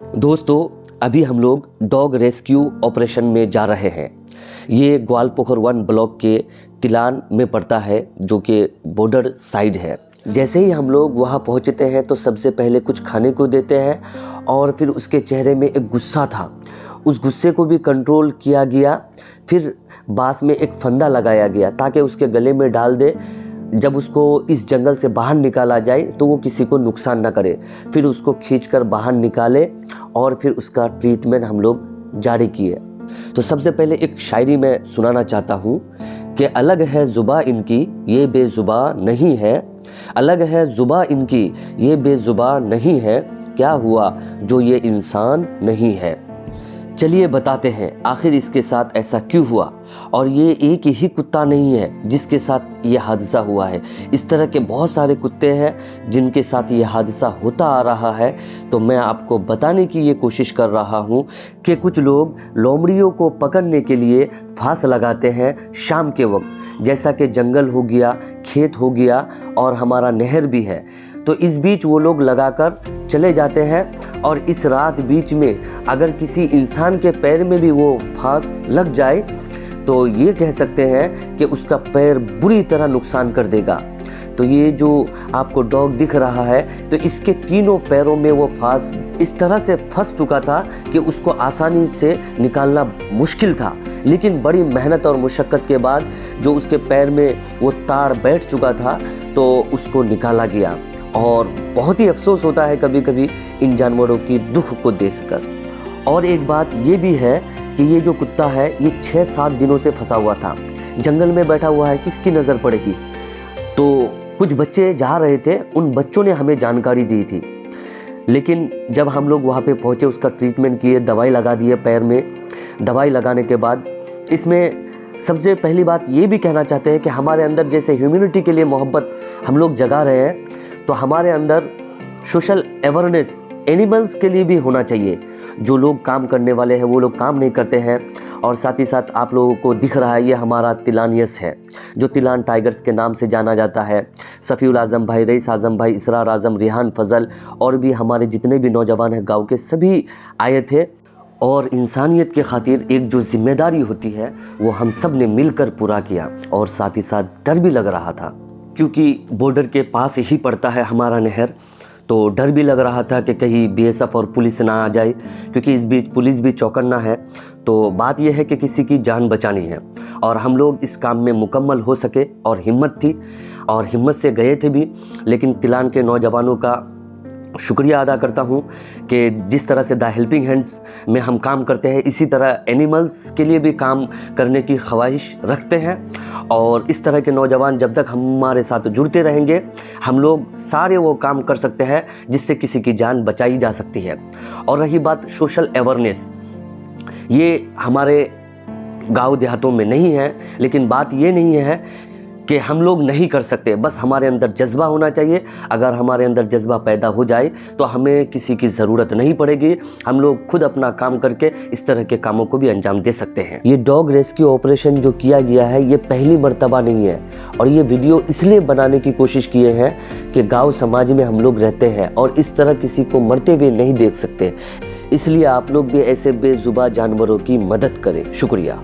दोस्तों, अभी हम लोग डॉग रेस्क्यू ऑपरेशन में जा रहे हैं। ये ग्वालपोखर 1 ब्लॉक के तिलान में पड़ता है, जो कि बॉर्डर साइड है। जैसे ही हम लोग वहाँ पहुँचते हैं तो सबसे पहले कुछ खाने को देते हैं और फिर उसके चेहरे में एक गुस्सा था, उस गुस्से को भी कंट्रोल किया गया। फिर बांस में एक फंदा लगाया गया ताकि उसके गले में डाल दे। जब उसको इस जंगल से बाहर निकाला जाए तो वो किसी को नुकसान ना करे। फिर उसको खींचकर बाहर निकाले और फिर उसका ट्रीटमेंट हम लोग जारी किए। तो सबसे पहले एक शायरी मैं सुनाना चाहता हूँ कि अलग है जुबां इनकी ये बेजुबां नहीं है, अलग है जुबां इनकी ये बेजुबां नहीं है, क्या हुआ जो ये इंसान नहीं है। चलिए बताते हैं आखिर इसके साथ ऐसा क्यों हुआ। और ये एक ही कुत्ता नहीं है जिसके साथ ये हादसा हुआ है, इस तरह के बहुत सारे कुत्ते हैं जिनके साथ ये हादसा होता आ रहा है। तो मैं आपको बताने की ये कोशिश कर रहा हूँ कि कुछ लोग लोमड़ियों को पकड़ने के लिए फांस लगाते हैं शाम के वक्त, जैसा कि जंगल हो गया, खेत हो गया और हमारा नहर भी है। तो इस बीच वो लोग लगाकर चले जाते हैं और इस रात बीच में अगर किसी इंसान के पैर में भी वो फांस लग जाए तो ये कह सकते हैं कि उसका पैर बुरी तरह नुकसान कर देगा। तो ये जो आपको डॉग दिख रहा है, तो इसके तीनों पैरों में वो फांस इस तरह से फंस चुका था कि उसको आसानी से निकालना मुश्किल था। लेकिन बड़ी मेहनत और मुशक्क़त के बाद जो उसके पैर में वो तार बैठ चुका था तो उसको निकाला गया। और बहुत ही अफसोस होता है कभी कभी इन जानवरों की दुख को देखकर। और एक बात ये भी है कि ये जो कुत्ता है ये 6-7 दिनों से फंसा हुआ था, जंगल में बैठा हुआ है, किसकी नज़र पड़ेगी। तो कुछ बच्चे जा रहे थे, उन बच्चों ने हमें जानकारी दी थी। लेकिन जब हम लोग वहाँ पे पहुँचे, उसका ट्रीटमेंट किए, दवाई लगा दिए पैर में। दवाई लगाने के बाद इसमें सबसे पहली बात ये भी कहना चाहते हैं कि हमारे अंदर जैसे ह्यूमैनिटी के लिए मोहब्बत हम लोग जगा रहे हैं, तो हमारे अंदर सोशल अवेयरनेस एनिमल्स के लिए भी होना चाहिए। जो लोग काम करने वाले हैं वो लोग काम नहीं करते हैं। और साथ ही साथ आप लोगों को दिख रहा है ये हमारा तिलानियस है, जो तिलान टाइगर्स के नाम से जाना जाता है। सफ़ीउल आज़म भाई, रईस आज़म भाई, इसरार आज़म, रिहान फजल और भी हमारे जितने भी नौजवान हैं गाँव के, सभी आए थे। और इंसानियत के खातिर एक जो जिम्मेदारी होती है वो हम सब ने मिलकर पूरा किया। और साथ ही साथ डर भी लग रहा था क्योंकि बॉर्डर के पास ही पड़ता है हमारा नहर। तो डर भी लग रहा था कि कहीं बीएसएफ और पुलिस ना आ जाए, क्योंकि इस बीच पुलिस भी चौकन्ना है। तो बात यह है कि किसी की जान बचानी है और हम लोग इस काम में मुकम्मल हो सके और हिम्मत थी और हिम्मत से गए थे भी। लेकिन तिलान के नौजवानों का शुक्रिया अदा करता हूँ कि जिस तरह से द हेल्पिंग हैंड्स में हम काम करते हैं, इसी तरह एनिमल्स के लिए भी काम करने की ख्वाहिश रखते हैं। और इस तरह के नौजवान जब तक हमारे साथ जुड़ते रहेंगे, हम लोग सारे वो काम कर सकते हैं जिससे किसी की जान बचाई जा सकती है। और रही बात सोशल अवेयरनेस, ये हमारे गाँव देहातों में नहीं है, लेकिन बात ये नहीं है कि हम लोग नहीं कर सकते, बस हमारे अंदर जज्बा होना चाहिए। अगर हमारे अंदर जज्बा पैदा हो जाए तो हमें किसी की ज़रूरत नहीं पड़ेगी, हम लोग खुद अपना काम करके इस तरह के कामों को भी अंजाम दे सकते हैं। ये डॉग रेस्क्यू ऑपरेशन जो किया गया है ये पहली मर्तबा नहीं है। और ये वीडियो इसलिए बनाने की कोशिश किए हैं कि गाँव समाज में हम लोग रहते हैं और इस तरह किसी को मरते हुए नहीं देख सकते, इसलिए आप लोग भी ऐसे बेजुबां जानवरों की मदद करें। शुक्रिया।